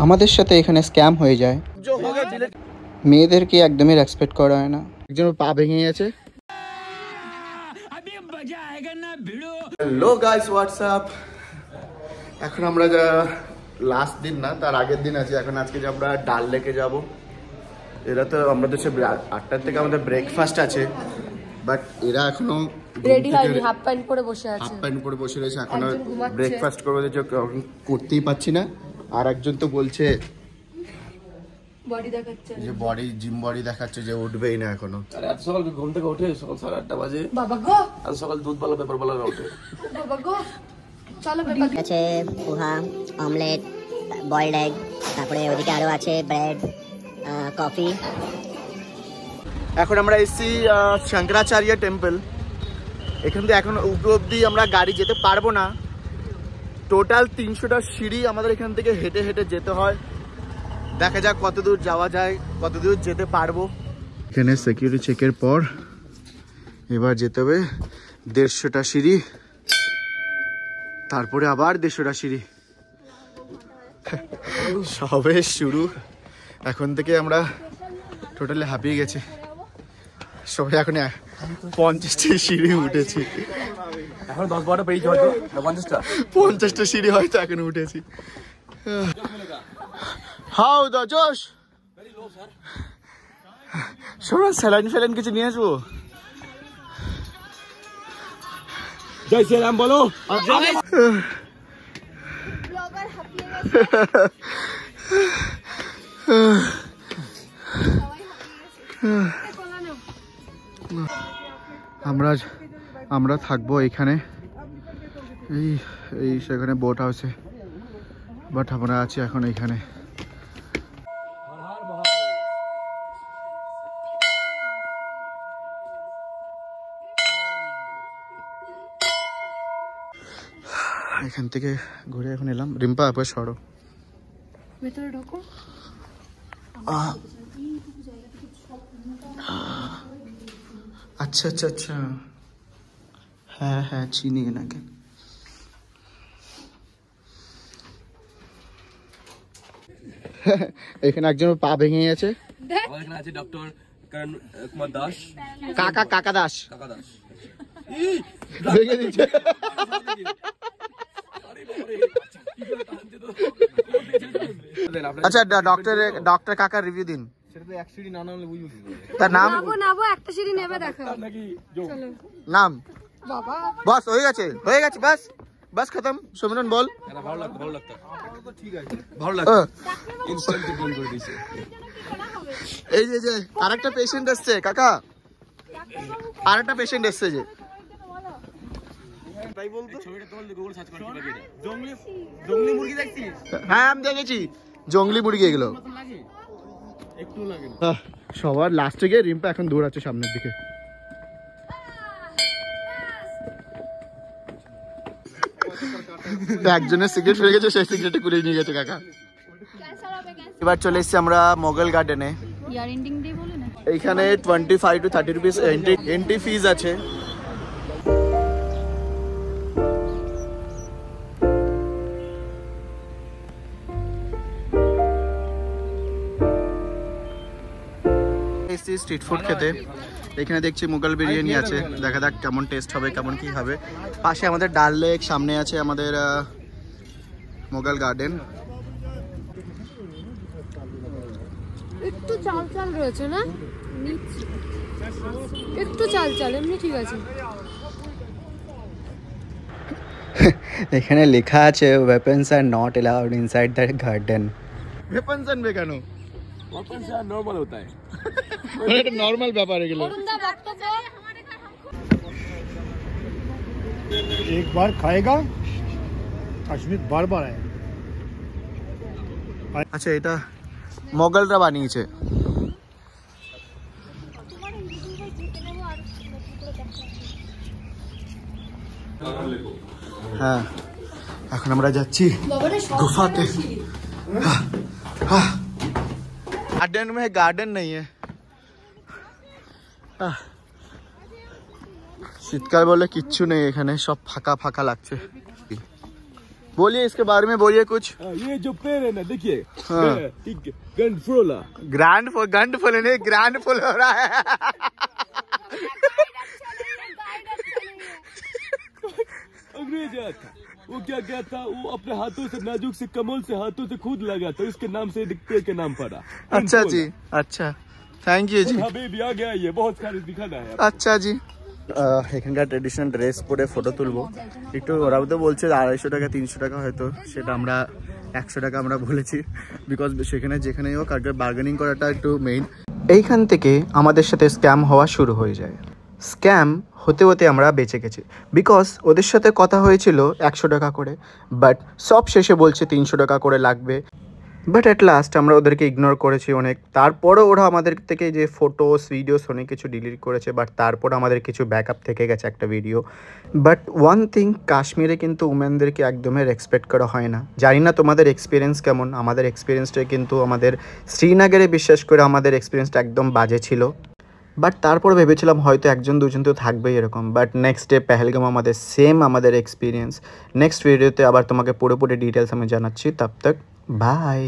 আমাদের সাথে এখানে স্ক্যাম হয়ে যায়, মেয়েদেরকে একদমই রেসপেক্ট করা হয় না। একজন পা ভেঙে গেছে। Hello guys, WhatsApp. এখন আমরা যা লাস্ট দিন না, তার আগের দিন আছে। এখন আজকে যে আমরা ডাল লেকে যাব। এরা তো আমাদের সে 8টার থেকে আমাদের ব্রেকফাস্ট আছে, বাট এরা এখনো রেডি হয়নি, হাফ প্যান্ট পরে বসে আছে। হাফ প্যান্ট পরে বসে রয়েছে, এখনো ব্রেকফাস্ট করবে, করতেই পাচ্ছি না। আর একজন তো বলছে বডি দেখাচ্ছে, যে বডি, জিম বডি দেখাচ্ছে, যে উঠবেই না এখনো। আরে এত সকাল ঘুম থেকে উঠে সকাল 8:30 বাজে বাবা গো, আজ সকাল দুধ বালা পেপার বালা উঠে বাবা গো। চলো পেপার আছে, পোহা, অমলেট, বয়েলড এগ, তারপরে ওদিকে আরো আছে ব্রেড, কফি। এখন আমরা এসেছি শঙ্করাচার্য টেম্পল। এখান থেকে এখন উপর অব্দি আমরা গাড়ি যেতে পারবো না। টোটাল 300টা সিঁড়ি আমাদের এখান থেকে হেঁটে হেঁটে যেতে হয়। দেখা যাক কত দূর যাওয়া যায়, কত দূর যেতে পারবো। এখানে সিকিউরিটি চেকের পর এবার যেতে হবে 150টা সিঁড়ি, তারপরে আবার 150টা সিঁড়ি। সবে শুরু, এখন থেকে আমরা টোটালি হাঁপিয়ে গেছি। সবাই এখন 50টা সিঁড়ি উঠেছি, এখন 10-12টা পেয়েছি হয়তো, 50টা সিঁড়ি হয়তো এখন উঠেছি। হাউ দা জোশ, সবাই স্যালাইন ফ্যালাইন কিছু নিয়ে আসবো। জয় শ্রীরাম বলো। আমরা থাকবো এখানে, এই সেখানে বোট হাউসে, বাট আমরা আছি এখন এখানে। এখান থেকে ঘুরে এখন এলাম। রিম্পা আপা সরো, ভেতরে ঢোকো। আচ্ছা আচ্ছা আচ্ছা, হ্যাঁ হ্যাঁ চিনি এনাকে। এখানে একজন পা ভেঙে গেছে। এখানে আছে ডক্টর করণ কুমার দাস, কাকা দাস কাকা দাস ভেঙে দিচ্ছে। আচ্ছা ডক্টর কাকার রিভিউ দিন। তার নাম নাবো একটা সিঁড়ি নেবে, দেখো নাম বাবা। বাস হয়ে গেছে বাস খতম। সুমিরন বল। ভালো লাগতো ইনস্ট্যান্ট ট্রিটমেন্ট করে দিয়েছে। এই যে আরেকটা পেশেন্ট এসছে কাকা, আরেকটা পেশেন্ট এসছে যে, তাই বলতো ছবিটা তোল, গুগল সার্চ করে পাবি এটা। জংলি মুরগি দেখছিস? হ্যাঁ আমি দেখেছি জংলি মুরগি এগুলো। একটু লাগে না। সবার লাস্টে গিয়ে রিম্পা এখন দৌড়াচ্ছে সামনের দিকে। একজনের সিগারেট ফেলে গেছে, সেই সিগারেটে কুড়িয়ে নিয়ে গেছে কাকা। এবার চলে এসেছি আমরা মোগল গার্ডেনে। এইখানে 25 to 30 রুপিস এন্ট্রি ফিজ আছে। স্ট্রিট ফুড খেতে। এখানে দেখছি মুঘল বিরিয়ানি আছে, দেখা যাক কেমন টেস্ট হবে, কেমন কি হবে। পাশে আমাদের ডাল লেক, সামনে আছে আমাদের মোগল গার্ডেন। একটু চাল রয়েছে না, একটু চাল এমনি ঠিক আছে। এখানে লেখা আছে weapons are not allowed inside the garden। weapons আনবে কেন? weapons আর নরমাল होता है, মানে এটা নরমাল ব্যাপার এগুলো। एक बार खाएगा अश्मित बार बार आएगा। আচ্ছা এটা মোগলরা বানিয়েছে। হ্যাঁ এখন আমরা যাচ্ছি गुफाते। गार्डन में गार्डन नहीं है। শীতকাল বলে কিচ্ছু নেই এখানে, সব ফাঁকা ফাঁকা লাগছে। बोलिए इसके बारे में, बोलिए कुछ। ये जो पेड़ है ना, देखिए, हाँ। गंडफोला। गंड फुल नहीं, ग्रैंड फुल हो रहा है। अंग्रेज आया था, वो क्या क्या था, वो अपने हाथों से, नाजुक से, कमल से हाथों से खुद लगा था, उसके नाम से पेड़ के नाम पड़ा। अच्छा जी, अच्छा, थैंक यू जी। हबीबी आ गया, ये बहुत सारे दिखाना है। আচ্ছা জি। এখানকার ট্রেডিশনাল ড্রেস পরে ফটো তুলবো একটু। ওরাও তো বলছে 250 টাকা 300 টাকা, হয়তো সেটা আমরা 100 টাকা আমরা বলেছি, বিকজ সেখানে যেখানেই হোক আগে বার্গেনিং করাটা একটু মেইন। এইখান থেকে আমাদের সাথে স্ক্যাম হওয়া শুরু হয়ে যায়। স্ক্যাম হতে হতে আমরা বেঁচে গেছি, বিকজ ওদের সাথে কথা হয়েছিল 100 টাকা করে, বাট সব শেষে বলছে 300 টাকা করে লাগবে। বাট অ্যাট লাস্ট আমরা ওদেরকে ইগনোর করেছি অনেক। তারপরও ওরা আমাদের থেকে যে ফটোস ভিডিওস অনেক কিছু ডিলিট করেছে, বাট তারপর আমাদের কিছু ব্যাকআপ থেকে গেছে একটা ভিডিও। বাট ওয়ান থিং, কাশ্মীরে কিন্তু উমেনদেরকে একদমই রেসপেক্ট করা হয় না। জানি না তোমাদের এক্সপিরিয়েন্স কেমন, আমাদের এক্সপিরিয়েন্সটা কিন্তু আমাদের শ্রীনগরে বিশেষ করে আমাদের এক্সপিরিয়েন্সটা একদম বাজে ছিল। বাট তারপর ভেবেছিলাম হয়তো একজন দুজন তো থাকবেই এরকম। বাট নেক্সট ডে পেহেলগাম আমাদের সেম আমাদের এক্সপিরিয়েন্স। নেক্সট ভিডিওতে আবার তোমাকে পুরোপুরি ডিটেলস আমি জানাচ্ছি। তব তক বাই।